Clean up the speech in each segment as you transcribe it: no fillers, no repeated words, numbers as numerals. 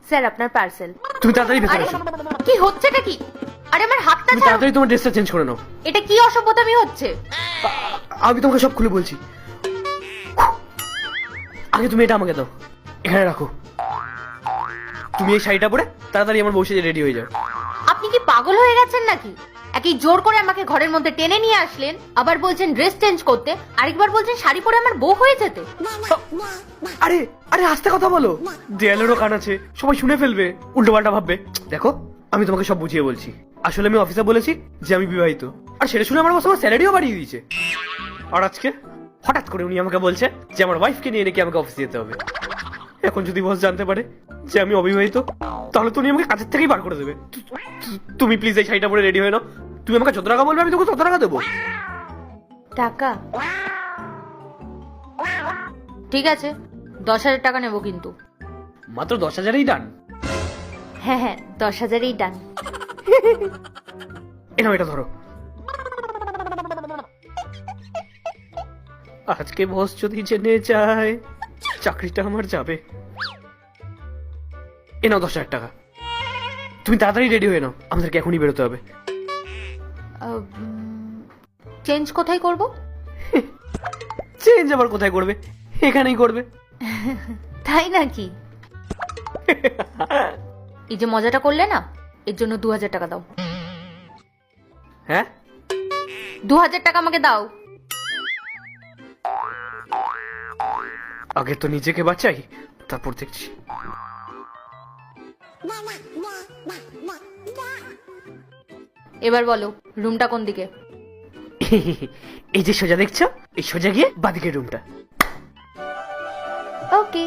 Sir আপনার parcel. তুমি তাড়াতাড়ি ভেতরে এসো। কি হচ্ছেটা কি? আরে আমার হাতটা তুমি ছাড়ো। তাড়াতাড়ি তোমার ড্রেসটা চেঞ্জ করে নাও। এটা কি অসভ্যতামি হচ্ছে? আমি তোমাকে সব খুলে বলছি। আগে তুমি এটা আমাকে দাও, এখানে রাখো। তুমি এই শাড়িটা পরে তাড়াতাড়ি আমার বউ সেজে রেডি হয়ে যাও। আপনি কি পাগল হয়ে গেছেন নাকি? একই জোর করে আমাকে ঘরের মধ্যে টেনে নিয়ে আসলেন, আবার বলছেন ড্রেস চেঞ্জ করতে, আরেকবার বলছেন শাড়ি পরে আমার বউ হয়ে যেতে। আরে আরে আস্তে কথা বলো, দেয়ালেরও কান আছে, সবাই শুনে ফেলবে, উল্টো পাল্টা ভাববে। দেখো আমি তোমাকে সব বুঝিয়ে বলছি। আসলে আমি অফিসে বলেছি যে আমি বিবাহিত, আর সেটা শুনে আমার বস আমার স্যালারিও বাড়িয়ে দিয়েছে। আর আজকে হঠাৎ করে উনি আমাকে বলছে যে আমার ওয়াইফকে নিয়ে নাকি আমাকে অফিসে যেতে হবে। এখন যদি বস জানতে পারে যে আমি অবিবাহিত, তাহলে তো উনি আমাকে কাজের থেকেই বার করে দেবে। তুমি প্লিজ এই শাড়িটা পরে রেডি হয়ে নাও। তুমি আমাকে যত টাকা বলবে আমি তোকে তত টাকা দেবো। টাকা? ঠিক আছে, 10,000 টাকা নেবো কিন্তু। মাত্র 10,000-এই ডান? হ্যাঁ হ্যাঁ, 10,000-এই ডান। এনাও এটা ধরো। আজকে বস যদি জেনে যায় চাকরিটা আমার যাবে। এনাও 10,000 টাকা। তুমি তাড়াতাড়ি রেডি হয়ে নাও, আমাদেরকে এখনই বেরোতে হবে। চেঞ্জ কোথায় করব? চেঞ্জ আবার কোথায় করবে? এখানেই করবে। তাই নাকি? এই যে মজাটা করলে না, এর জন্য 2,000 টাকা দাও। হ্যাঁ 2,000 টাকা আমাকে দাও। আগে তো নিজেকে বাঁচাই, তারপর দেখছি। এবার বলো রুমটা কোন দিকে? এই যে সোজা দেখছো, এই সোজা গিয়ে বাদিকের রুমটা। Okay.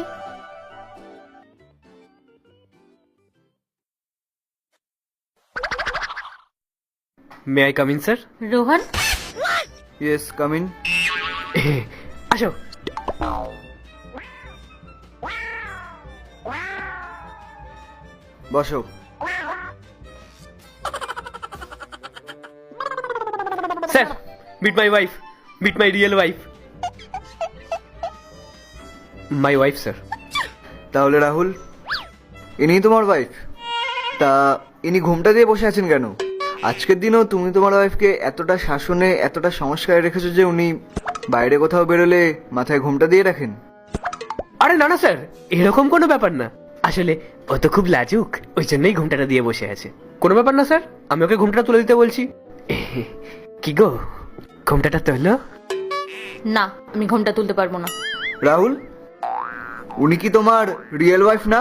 May I come in sir? Rohan, yes, come in. আসো। বসো। Sir, meet my wife, meet my real wife. My wife sir. তাহলে রাহুল, ইনি তোমার ওয়াইফ? তা ইনি ঘুমটা দিয়ে বসে আছেন কেন? আজকের দিনেও তুমি তোমার ওয়াইফকে এতটা শাসনে, এতটা সংস্কারে রেখেছো যে উনি বাইরে কোথাও বেরোলে মাথায় ঘুমটা দিয়ে রাখেন? আরে না না স্যার, এরকম কোনো ব্যাপার না। আসলে ও তো খুব লাজুক, ওই জন্যই ঘুমটাটা দিয়ে বসে আছে। কোনো ব্যাপার না স্যার, আমি ওকে ঘুমটা তুলে দিতে বলছি। কি গো, ঘুমটাটা তোলো। না আমি ঘুমটা তুলতে পারবো না। রাহুল, উনি কি তোমার রিয়েল ওয়াইফ না?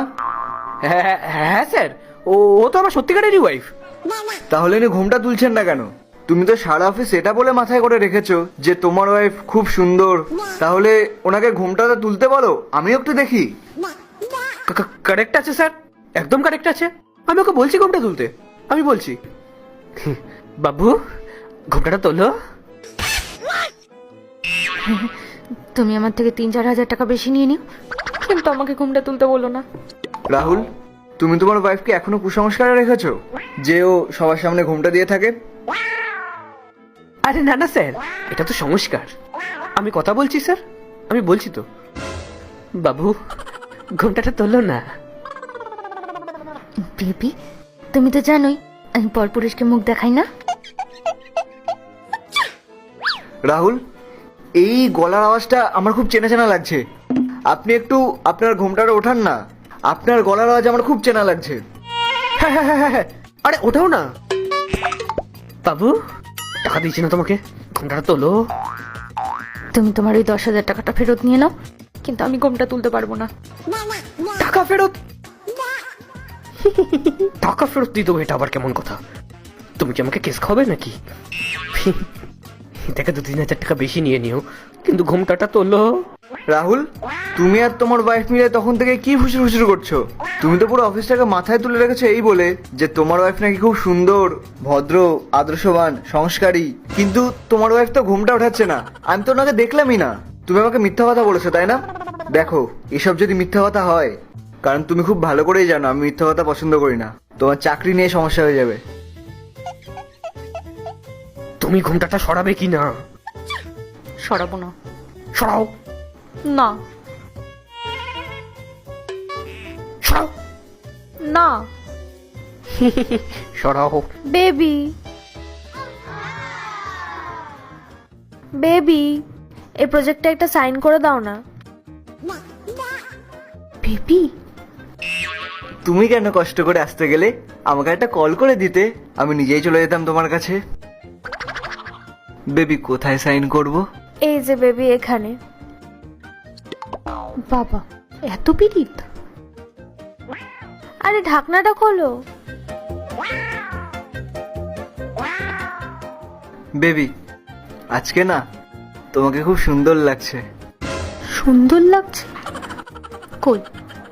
হ্যাঁ হ্যাঁ স্যার, ও ও তো আমার সত্যিকারেরই ওয়াইফ। তাহলে ইনি ঘুমটা তুলছেন না কেন? তুমি তো সারা অফিস এটা বলে মাথায় করে রেখেছো যে তোমার ওয়াইফ খুব সুন্দর। তাহলে ওনাকে ঘুমটাটা তুলতে বলো, আমিও একটু দেখি। কারেক্ট আছে স্যার, একদম কারেক্ট আছে। আমি ওকে বলছি ঘুমটা তুলতে, আমি বলছি। বাবু, ঘুমটাটা তোলো। তুমি আমার থেকে 3-4 হাজার টাকা বেশি নিয়ে নিও, কিন্তু আমাকে ঘুমটা তুলতে বলো না। রাহুল, তুমি তোমার ওয়াইফকে এখনো কুসংস্কারে রেখেছো যে ও সবার সামনে ঘুমটা দিয়ে থাকে? আরে না না স্যার, এটা তো সংস্কার। আমি কথা বলছি স্যার, আমি বলছি তো। বাবু, ঘুমটাটা তোলো না। বেবি, তুমি তো জানোই আমি পরপুরুষকে মুখ দেখাই না। রাহুল, এই গলার আওয়াজটা আমার খুব চেনা চেনা লাগছে। আপনি একটু আপনার ঘুমটাটা ওঠান না, আপনার গলার আওয়াজ আমার খুব চেনা লাগছে। হ্যাঁ হ্যাঁ হ্যাঁ হ্যাঁ, আরে ওঠাও না। বাবু, টাকা দিয়েছি না তোমাকে, ঘুমটাটা তোলো। তুমি তোমার ওই 10,000 টাকাটা ফেরত নিয়ে নাও, কিন্তু আমি ঘুমটা তুলতে পারবো না। টাকা ফেরত? টাকা ফেরত দিয়ে দেবো, এটা আবার কেমন কথা? তুমি কি আমাকে কেস খাবে নাকি? দেখে 2-3 হাজার টাকা বেশি নিয়ে নিও, কিন্তু ঘুমটাটা তোলো। রাহুল, তুমি আর তোমার ওয়াইফ মিলে তখন থেকে কি ফুসুর ফুসুর করছো? তুমি তো পুরো অফিসটাকে মাথায় তুলে রেখেছো এই বলে যে তোমার ওয়াইফ নাকি খুব সুন্দর, ভদ্র, আদর্শবান, সংস্কারী। কিন্তু তোমার ওয়াইফ তো ঘুমটা ওঠাচ্ছে না। আমি তো ওনাকে দেখলামই না। তুমি আমাকে মিথ্যা কথা বলেছো, তাই না? দেখো, এসব যদি মিথ্যা কথা হয়, কারণ তুমি খুব ভালো করেই জানো আমি মিথ্যা কথা পছন্দ করি না, তোমার চাকরি নিয়ে সমস্যা হয়ে যাবে। তুমি ঘুমটাটা সরাবে কি না? সরাবো না। সরাও। না। সরাও। না। সরাও। বেবি বেবি, এই প্রজেক্টটা একটা সাইন করে দাও না। বেবি, তুমি কেন কষ্ট করে আসতে গেলে? আমাকে একটা কল করে দিতে, আমি নিজেই চলে যেতাম তোমার কাছে। বেবি, কোথায় সাইন করব? এই যে বেবি এখানে। বাবা, এত পিরিত। আরে ঢাকনাটা খোলো। বেবি, আজকে না তোমাকে খুব সুন্দর লাগছে। সুন্দর লাগছে? কই,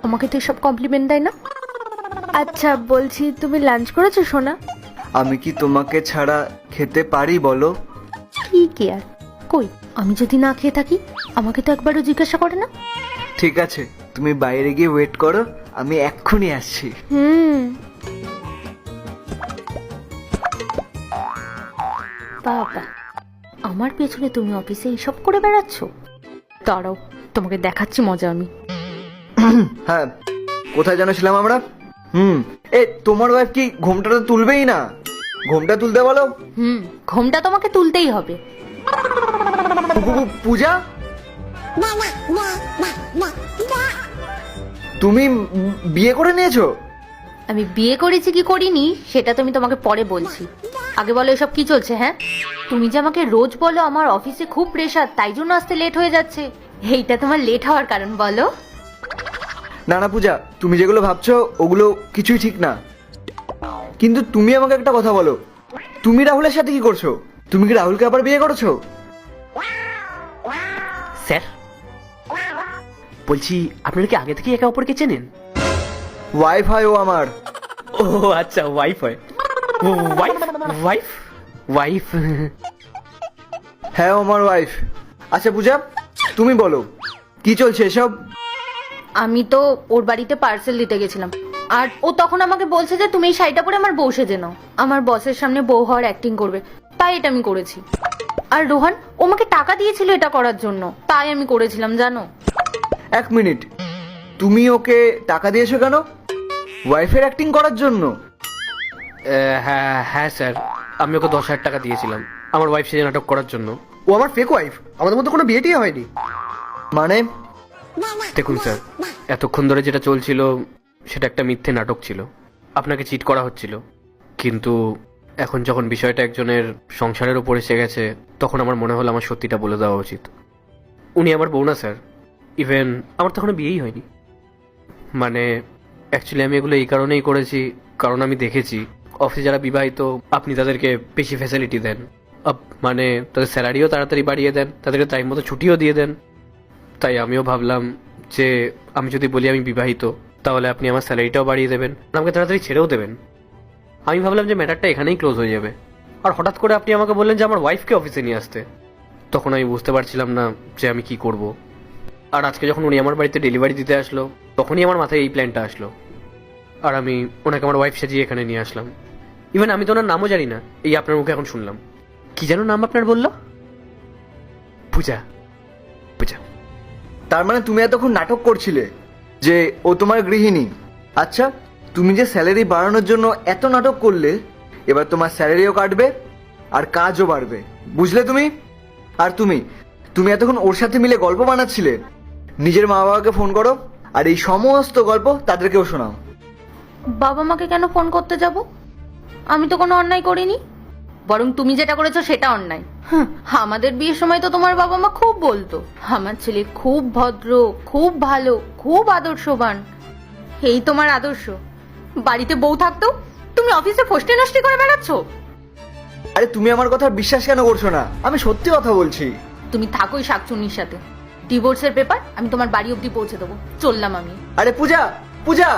আমাকে তো এসব কমপ্লিমেন্ট দেয় না। আচ্ছা বলছি, তুমি লাঞ্চ করেছো সোনা? আমি কি তোমাকে ছাড়া খেতে পারি বলো? কি কেয়ার? কই, আমি যদি না খেয়ে থাকি আমাকে তো একবারও জিজ্ঞাসা করে না। ঠিক আছে, তুমি বাইরে গিয়ে ওয়েট করো, আমি এক্ষুনি আসছি। বাবা, আমার পেছনে তুমি অফিসে এইসব করে বেড়াচ্ছ? দাঁড়াও, তোমাকে দেখাচ্ছি মজা আমি। হ্যাঁ, কোথায় যেন ছিলাম আমরা? এ তোমার ওয়াইফ কি ঘোমটাটা তুলবেই না? ঘোমটা তুলতে বলো। ঘোমটা তোমাকে তুলতেই হবে। পূজা, তুমি বিয়ে করে নিয়েছো? আমি বিয়ে করেছি কি করিনি সেটা তুমি তোমাকে পরে বলছি। আগে বলো এসব কি চলছে? হ্যাঁ, তুমি যে আমাকে রোজ বলো আমার অফিসে খুব প্রেশার, তাই জন্য আসতে লেট হয়ে যাচ্ছে। এইটা তোমার লেট হওয়ার কারণ বলো? না না পূজা, তুমি যেগুলো ভাবছো ওগুলো কিছুই ঠিক না। কিন্তু তুমি আমাকে একটা কথা বলো, তুমি রাহুলের সাথে কি করছো? তুমি কি রাহুলকে আবার বিয়ে করেছো? স্যার, বলছি আপনারা কি আগে থেকে একে অপরকে চেনেন? ওয়াইফ হয় ও আমার। ও আচ্ছা, ওয়াইফ হয়। ওয়াইফ ওয়াইফ ওয়াইফ হ্যাঁ, ও আমার ওয়াইফ। আচ্ছা পূজা, তুমি বলো কি চলছে এসব? আমি তো ওর বাড়িতে পার্সেল দিতে গেছিলাম, আর ও তখন আমাকে বলছে যে তুমি এই শাড়িটা পরে আমার বউ সেজে নাও, আমার বসের সামনে বউ হওয়ার অ্যাক্টিং করবে, তাই এটা আমি করেছি। আর রোহান, ও আমাকে টাকা দিয়েছিল এটা করার জন্য, তাই আমি করেছিলাম জানো। এক মিনিট, তুমি ওকে টাকা দিয়েছো কেন? ওয়াইফের অ্যাক্টিং করার জন্য? হ্যাঁ হ্যাঁ স্যার, আমি ওকে 10,000 টাকা দিয়েছিলাম আমার ওয়াইফ সেজে নাটক করার জন্য। ও আমার ফেক ওয়াইফ, আমাদের মধ্যে কোনো বিয়েটি হয়নি। মানে? দেখুন স্যার, এতক্ষণ ধরে যেটা চলছিল সেটা একটা মিথ্যে নাটক ছিল, আপনাকে চিট করা হচ্ছিল। কিন্তু এখন যখন বিষয়টা একজনের সংসারের উপর এসে গেছে, তখন আমার মনে হলো আমার সত্যিটা বলে দেওয়া উচিত। উনি আমার বউ না স্যার, ইভেন আমার তো এখনো বিয়েই হয়নি। মানে অ্যাকচুয়ালি আমি এগুলো এই কারণেই করেছি, কারণ আমি দেখেছি অফিসে যারা বিবাহিত আপনি তাদেরকে বেশি ফ্যাসিলিটি দেন, মানে তাদের স্যালারিও তাড়াতাড়ি বাড়িয়ে দেন, তাদেরকে টাইম মতো ছুটিও দিয়ে দেন। তাই আমিও ভাবলাম যে আমি যদি বলি আমি বিবাহিত, তাহলে আপনি আমার স্যালারিটাও বাড়িয়ে দেবেন, আমাকে তাড়াতাড়ি ছেড়েও দেবেন। আমি ভাবলাম যে ম্যাটারটা এখানেই ক্লোজ হয়ে যাবে। আর হঠাৎ করে আপনি আমাকে বললেন যে আমার ওয়াইফকে অফিসে নিয়ে আসতে। তখন আমি বুঝতে পারছিলাম না যে আমি কি করব। আর আজকে যখন উনি আমার বাড়িতে ডেলিভারি দিতে আসলো, তখনই আমার মাথায় এই প্ল্যানটা আসলো। আর আমি ওনাকে আমার ওয়াইফ সাজিয়ে এখানে নিয়ে আসলাম। ইভেন আমি তো ওনার নামও জানি না, এই আপনার মুখে এখন শুনলাম। কি যেন নাম আপনার বললো? পূজা। পূজা। তার মানে তুমি এতক্ষণ নাটক করছিলে যে ও তোমার গৃহিণী। আচ্ছা, তুমি যে স্যালারি বাড়ানোর জন্য এত নাটক করলে, এবার তোমার স্যালারিও কাটবে আর কাজও বাড়বে, বুঝলে তুমি? আর তুমি তুমি এতক্ষণ ওর সাথে মিলে গল্প বানাচ্ছিলে। নিজের মা বাবাকে ফোন করো আর এই সমস্ত গল্প তাদেরকেও শোনাও। বাবা মাকে কেন ফোন করতে যাব? আমি তো কোনো অন্যায় করিনি, বরং তুমি যেটা করেছো সেটা অন্যায়। আমাদের বিয়ের সময় তো তোমার বাবা মা খুব বলতো আমার ছেলে খুব ভদ্র, খুব ভালো, খুব আদর্শবান। এই তোমার আদর্শ? বাড়িতে বউ থাকতো তুমি অফিসে ফষ্টি নষ্টি করে বেড়াচ্ছ। আরে তুমি আমার কথা বিশ্বাস কেন করছো না? আমি সত্যি কথা বলছি। তুমি থাকোই শাকচুন্নির সাথে। ডিভোর্সের পেপার আমি তোমার বাড়ি অব্দি পৌঁছে দেবো। চললাম আমি। আরে পূজা, পূজা!